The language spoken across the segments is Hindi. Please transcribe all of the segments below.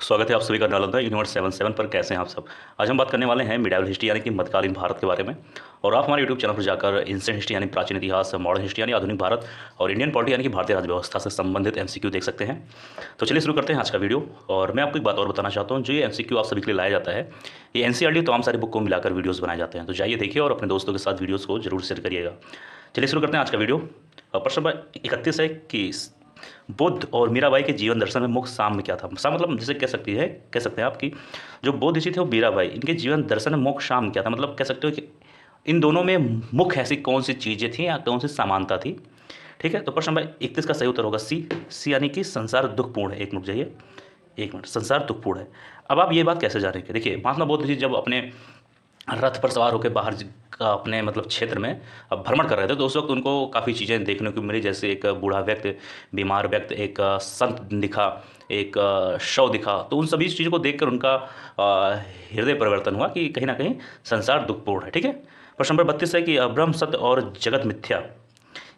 स्वागत है आप सभी का नालंदा यूनिवर्स 77 पर। कैसे हैं आप सब। आज हम बात करने वाले हैं मिडाइवल हिस्ट्री यानी कि मध्यकालीन भारत के बारे में। और आप हमारे यूट्यूब चैनल पर जाकर इंस्टेंट हिस्ट्री यानी प्राचीन इतिहास, मॉडर्न हिस्ट्री यानी आधुनिक भारत और इंडियन पॉलिटी यानी कि भारतीय राज्य व्यवस्था से संबंधित एमसीक्यू देख सकते हैं। तो चलिए शुरू करते हैं आज का वीडियो। और मैं आपको एक बात और बताना चाहता हूँ, जो ये एमसीक्यू आप सभी के लिए लाया जाता है, ये एनसीईआरटी तमाम सारी बुक को मिलाकर वीडियोज़ बनाए जाते हैं। तो जाइए देखिए और अपने दोस्तों के साथ वीडियोज़ को जरूर शेयर करिएगा। चलिए शुरू करते हैं आज का वीडियो। प्रश्न नंबर 31 है कि बुद्ध और मीराबाई के जीवन दर्शन में मुख्य साम्य क्या था। साम्य मतलब जैसे कह सकते हैं आप कि जो बुद्ध जी थे वो मीराबाई, इनके जीवन दर्शन में मुख्य साम्य क्या था। मतलब कह सकते हो कि इन दोनों में मुख्य ऐसी कौन सी चीज़ें थी या कौन सी समानता थी। ठीक है, तो प्रश्न नंबर 31 का सही उत्तर होगा सी यानी कि संसार दुखपूर्ण है। एक मिनट जाइए, एक मिनट, संसार दुखपूर्ण है। अब आप ये बात कैसे जानेंगे। देखिए, महात्मा बुद्ध जी जब अपने रथ पर सवार होकर बाहर अपने मतलब क्षेत्र में भ्रमण कर रहे थे, तो उस वक्त उनको काफ़ी चीज़ें देखने को मिली। जैसे एक बूढ़ा व्यक्ति, बीमार व्यक्ति, एक संत दिखा, एक शव दिखा। तो उन सभी चीज़ों को देखकर उनका हृदय परिवर्तन हुआ कि कहीं ना कहीं संसार दुखपूर्ण है। ठीक है, प्रश्न नंबर 32 है कि ब्रह्म सत्य और जगत मिथ्या,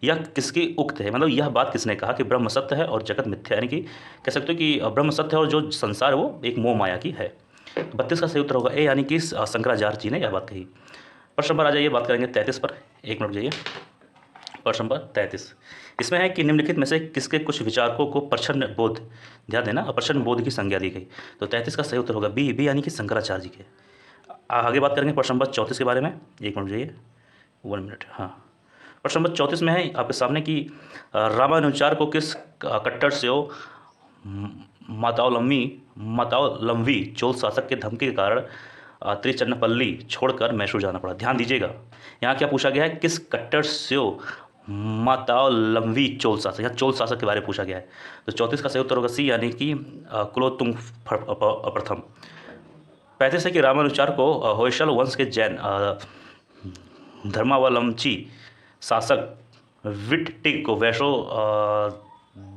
यह किसकी उक्त है। मतलब यह बात किसने कहा कि ब्रह्म सत्य है और जगत मिथ्या, यानी कि कह सकते हो कि ब्रह्म सत्य है और जो संसार है वो एक मोह माया की है। 32 का सही उत्तर होगा ए, यानी कि शंकराचार्य जी ने यह बात कही। प्रश्न नंबर आ जाइए, बात करेंगे 33 पर। एक मिनट जाइए, प्रश्न नंबर 33 इसमें है कि निम्नलिखित में से किसके कुछ विचारकों को प्रच्छन्न बोध, ध्यान देना, प्रच्छन्न बोध की संज्ञा दी गई। तो 33 का सही उत्तर होगा बी यानी कि शंकराचार्य जी के। आगे बात करेंगे प्रश्न नंबर 34 के बारे में। एक मिनट जाइए, 1 मिनट। हाँ, प्रश्न नंबर 34 में है आपके सामने कि रामानुचार को किस कट्टर से मातावलंबी चोल शासक के धमकी के कारण त्रिचन्नपल्ली छोड़कर मैसूर जाना पड़ा। ध्यान दीजिएगा, यहाँ क्या पूछा गया है, किस कट्टर से मातावलंबी चोल शासक, यहाँ चोल शासक के बारे में पूछा गया है। तो 34 का सही उत्तर होगा सी, यानी कि कुलोत्तुंग प्रथम। 35 है कि रामानुचार को होयसल वंश के जैन धर्मावलंबी शासक विट्टिक को वैष्णव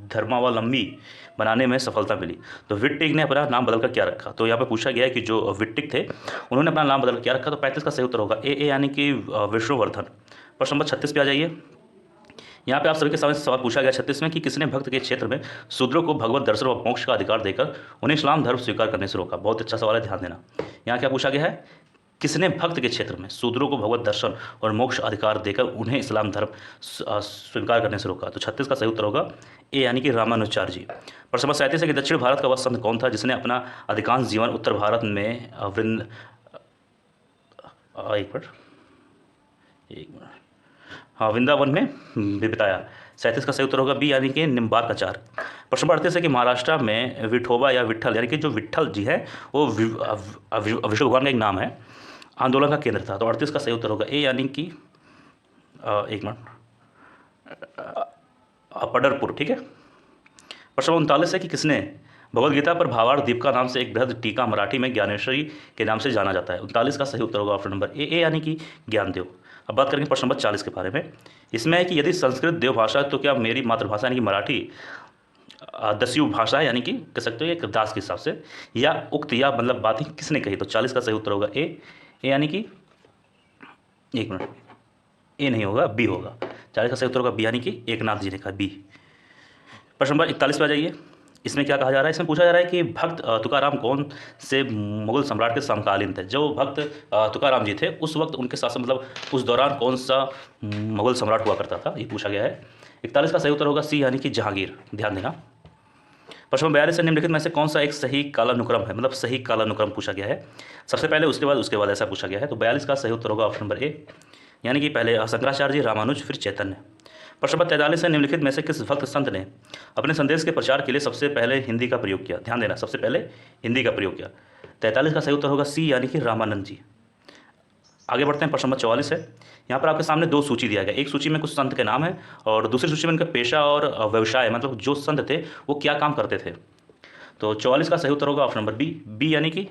धर्मावलंबी बनाने में सफलता मिली। तो विट्टिक ने अपना नाम बदलकर क्या रखा। तो यहाँ पे पूछा गया है कि जो विट्टिक थे उन्होंने अपना नाम बदलकर क्या रखा। तो 35 का सही उत्तर होगा ए यानी कि विष्णुवर्धन। प्रश्न नंबर 36 पे आ जाइए। यहाँ पे आप सभी के सामने सवाल पूछा गया 36 में कि किसने भक्त के क्षेत्र में शूद्रों को भगवत दर्शन और मोक्ष का अधिकार देकर उन्हें इस्लाम धर्म स्वीकार करने से रोका। बहुत अच्छा सवाल है, ध्यान देना। यहाँ क्या पूछा गया है, किसने भक्त के क्षेत्र में शूद्रों को भगवत दर्शन और मोक्ष अधिकार देकर उन्हें इस्लाम धर्म स्वीकार करने से रोका। तो 36 का सही उत्तर होगा ए, यानी कि रामानुचार्य जी। प्रश्न नंबर 37 है कि दक्षिण भारत का वह संत कौन था जिसने अपना अधिकांश जीवन उत्तर भारत में वृंदावन में बिताया। 37 का सही उत्तर होगा बी, यानी कि निम्बार्काचार्य। प्रश्न नंबर 38 है कि महाराष्ट्र में विठोबा या विट्ठल, यानी कि जो विट्ठल जी है वो विष्णु भगवान का एक नाम है, आंदोलन का केंद्र था। तो 38 का सही उत्तर होगा ए, यानी कि एक मिनट, पडरपुर। ठीक है, प्रश्न 39 है कि किसने भगवद गीता पर भावार्थ दीपिका नाम से एक बृहद टीका मराठी में ज्ञानेश्वरी के नाम से जाना जाता है। 39 का सही उत्तर होगा ऑप्शन नंबर ए, यानी कि ज्ञानदेव। अब बात करेंगे प्रश्न नंबर 40 के बारे में। इसमें है कि यदि संस्कृत देवभाषा है तो क्या मेरी मातृभाषा यानी कि मराठी दस्यु भाषा है, यानी कि कह सकते हो एक दास के हिसाब से, या उक्त या मतलब बात ही किसने कही। तो 40 का सही उत्तर होगा ए, यानी कि एक मिनट, ए नहीं होगा, बी होगा। 40 का सही उत्तर होगा बी, यानी कि एकनाथ जी ने कहा, बी। प्रश्न नंबर 41 पे आ जाइए। इसमें क्या कहा जा रहा है, इसमें पूछा जा रहा है कि भक्त तुकाराम कौन से मुगल सम्राट के समकालीन थे। जो भक्त तुकाराम जी थे उस वक्त उनके शासन मतलब उस दौरान कौन सा मुगल सम्राट हुआ करता था, ये पूछा गया है। 41 का सही उत्तर होगा सी, यानी कि जहांगीर। ध्यान देना। प्रश्न नंबर 42 से निम्नलिखित में से कौन सा एक सही कालानुक्रम है, मतलब सही कालानुक्रम पूछा गया है। सबसे पहले उसके बाद ऐसा पूछा गया है। तो 42 का सही उत्तर होगा ऑप्शन नंबर ए, यानी कि पहले शंकराचार्य जी, रामानुज, फिर चैतन्य। प्रश्न नंबर 43 है निम्नलिखित में से किस भक्त संत ने अपने संदेश के प्रचार के लिए सबसे पहले हिंदी का प्रयोग किया। ध्यान देना, सबसे पहले हिंदी का प्रयोग किया। 43 का सही उत्तर होगा सी, यानी कि रामानंद जी। आगे बढ़ते हैं, प्रश्न नंबर 44 है। यहाँ पर आपके सामने दो सूची दिया गया, एक सूची में कुछ संत के नाम है और दूसरी सूची में उनका पेशा और व्यवसाय, मतलब जो संत थे वो क्या काम करते थे। तो 44 का सही उत्तर होगा ऑप्शन नंबर बी, यानी कि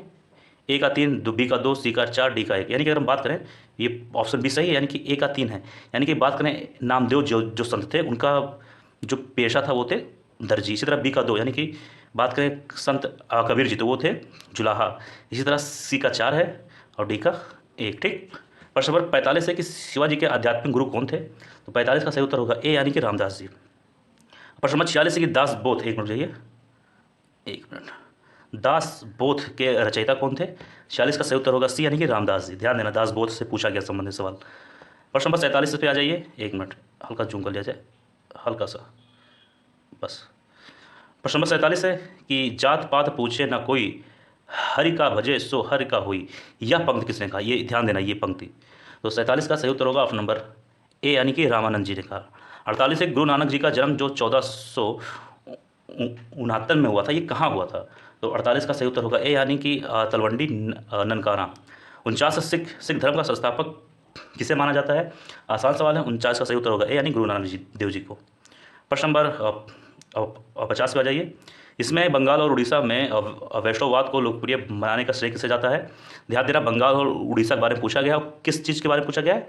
ए का 3, बी का 2, सी का 4, डी का 1। यानी कि अगर हम बात करें, ये ऑप्शन बी सही है, यानी कि ए का 3 है। यानी कि बात करें नामदेव जो संत थे उनका जो पेशा था वो थे दर्जी। इसी तरह बी का 2, यानी कि बात करें संत कबीर जी तो वो थे जुलाहा। इसी तरह सी का 4 है और डी का 1। ठीक। प्रश्न नंबर 45 है कि शिवाजी के आध्यात्मिक गुरु कौन थे। तो 45 का सही उत्तर होगा ए, यानी कि रामदास जी। प्रश्न नंबर 46 है कि दास बोध, एक मिनट जाइए, एक मिनट, दास बोध के रचयिता कौन थे? 46 का सही उत्तर होगा सी यानी कि रामदास जी। ध्यान देना, दास बोध से पूछा गया संबंधित सवाल। प्रश्न नंबर 47 पे आ जाइए। एक मिनट, हल्का जूम कर लिया जाए, हल्का सा, बस। प्रश्न नंबर 47 है कि जात पात पूछे ना कोई, हरि का भजे सो हरि का हुई। यह पंक्ति किसने कहा? ये ध्यान देना, ये पंक्ति। तो 47 का सही उत्तर होगा ऑप्शन नंबर ए यानी कि रामानंद जी ने कहा। 48 है गुरु नानक जी का जन्म जो 1469 में हुआ था, ये कहाँ हुआ था? तो 48 का सही उत्तर होगा ए यानी कि तलवंडी ननकाना। 49 सिख धर्म का संस्थापक किसे माना जाता है? आसान सवाल है। 49 का सही उत्तर होगा ए यानी गुरु नानक देव जी को। प्रश्न नंबर 50 पे आ जाइए। इसमें बंगाल और उड़ीसा में वैष्णववाद को लोकप्रिय बनाने का श्रेय किसे जाता है? ध्यान देना, बंगाल और उड़ीसा के बारे में पूछा गया। किस चीज़ के बारे में पूछा गया है?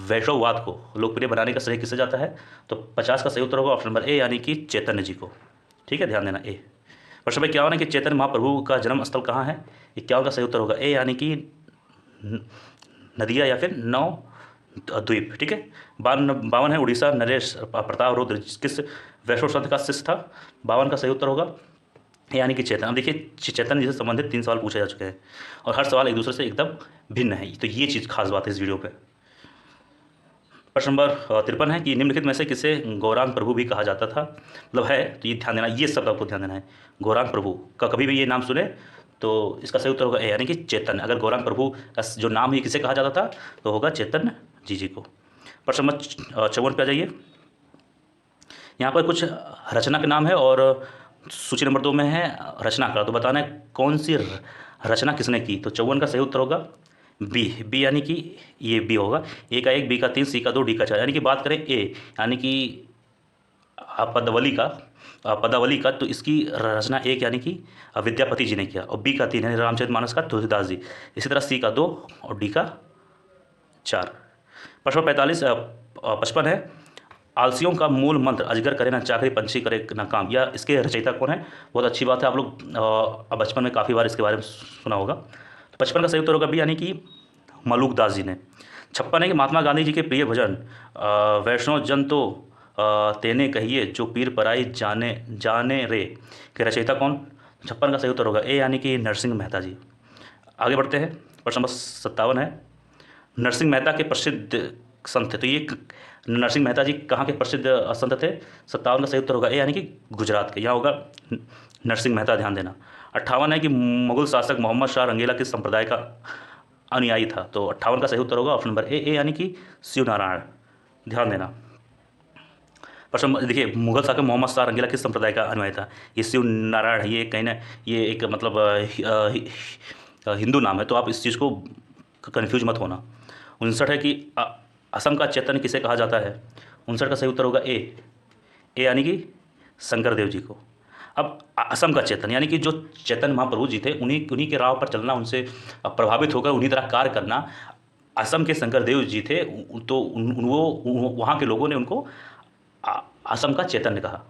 वैष्णववाद को लोकप्रिय बनाने का श्रेय किसे जाता है? तो 50 का सही उत्तर होगा ऑप्शन नंबर ए यानी कि चैतन्य जी को। ठीक है, ध्यान देना ए। प्रश्न नंबर 51 है कि चैतन्य महाप्रभु का जन्म स्थल कहाँ है? 51 का सही उत्तर होगा ए यानी कि नदिया या फिर नवद्वीप। ठीक है। 52 है उड़ीसा नरेश प्रताप रुद्र किस वैष्णव संत का शिष्य था? 52 का सही उत्तर होगा यानी कि चेतन। अब देखिए, चेतन जी से संबंधित 3 सवाल पूछे जा चुके हैं और हर सवाल एक दूसरे से एकदम भिन्न है, तो ये चीज़ खास बात है इस वीडियो पे। प्रश्न नंबर 53 है कि निम्नलिखित में से किसे गौरांग प्रभु भी कहा जाता था? मतलब है, तो ये ध्यान देना, ये शब्द आपको ध्यान देना है। गौरांग प्रभु का कभी भी ये नाम सुने तो इसका सही उत्तर होगा ए यानी कि चेतन। अगर गौरांग प्रभु का जो नाम है किसे कहा जाता था तो होगा चेतन जी को। प्रश्न नंबर 54 पे आ जाइए। यहाँ पर कुछ रचना के नाम है और सूची नंबर 2 में है रचनाकार, तो बताना है कौन सी रचना किसने की। तो 54 का सही उत्तर होगा बी यानी कि ये बी होगा। ए का 1, बी का 3, सी का 2, डी का 4। यानी कि बात करें ए यानी कि पदावली का, तो इसकी रचना 1 यानी कि विद्यापति जी ने किया और बी का 3 यानी रामचरितमानस का तुलसीदास जी। इसी तरह सी का 2 और डी का 4। प्रश्न 55 है आलसियों का मूल मंत्र अजगर करे ना चाकरी पंछी करे ना काम। या इसके रचयिता कौन है? बहुत अच्छी बात है, आप लोग बचपन में काफ़ी बार इसके बारे में सुना होगा। तो 55 का सही उत्तर होगा बी यानी कि मलुकदास जी ने। 56 है कि महात्मा गांधी जी के प्रिय भजन वैष्णव जन तो तेने कहिए जो पीर पराई जाने रे के रचयिता कौन? 56 का सही उत्तर होगा ए यानी कि नरसिंह मेहता जी। आगे बढ़ते हैं। प्रश्न नंबर 57 है नरसिंह मेहता के प्रसिद्ध संत थे, तो ये नरसिंह मेहता जी कहाँ के प्रसिद्ध संत थे? 57 का सही उत्तर होगा ए यानी कि गुजरात के। यहाँ होगा नरसिंह मेहता, ध्यान देना। 58 है कि मुगल शासक मोहम्मद शाह रंगीला किस संप्रदाय का अनुयायी था? तो 58 का सही उत्तर होगा ऑप्शन नंबर ए यानी कि शिव नारायण। ध्यान देना। प्रश्न देखिए, मुगल शासक मोहम्मद शाह रंगीला किस संप्रदाय का अनुयायी था? ये शिव नारायण है, ये कहीं ना ये एक मतलब हिंदू नाम है, तो आप इस चीज़ को कन्फ्यूज मत होना। 59 है कि असम का चेतन किसे कहा जाता है? 59 का सही उत्तर होगा ए यानी कि शंकर देव जी को। अब असम का चेतन यानी कि जो चेतन महाप्रभु जी थे, उन्हीं के राह पर चलना, उनसे प्रभावित होकर उन्हीं तरह कार्य करना असम के शंकर देव जी थे, तो वो वहाँ के लोगों ने उनको असम का चेतन कहा।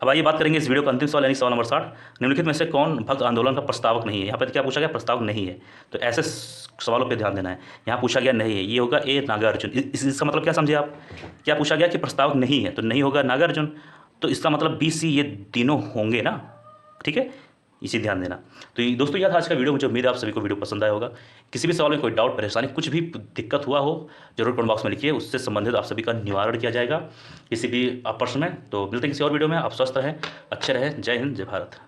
अब आइए बात करेंगे इस वीडियो का अंतिम सवाल यानी सवाल नंबर 60। निम्नलिखित में से कौन भक्त आंदोलन का प्रस्तावक नहीं है? यहाँ पर क्या पूछा गया? प्रस्तावक नहीं है, तो ऐसे सवालों पे ध्यान देना है। यहाँ पूछा गया नहीं है, ये होगा ए नागार्जुन। इसका मतलब क्या समझे आप? क्या पूछा गया कि प्रस्तावक नहीं है, तो नहीं होगा नागार्जुन, तो इसका मतलब बी सी ये तीनों होंगे ना। ठीक है, इसी ध्यान देना। तो दोस्तों यह था आज का वीडियो। मुझे उम्मीद है आप सभी को वीडियो पसंद आया होगा। किसी भी सवाल में कोई डाउट परेशानी कुछ भी दिक्कत हुआ हो जरूर कमेंट बॉक्स में लिखिए, उससे संबंधित आप सभी का निवारण किया जाएगा किसी भी प्रश्न में। तो मिलते हैं किसी और वीडियो में। आप स्वस्थ रहें, अच्छे रहें। जय हिंद, जय भारत।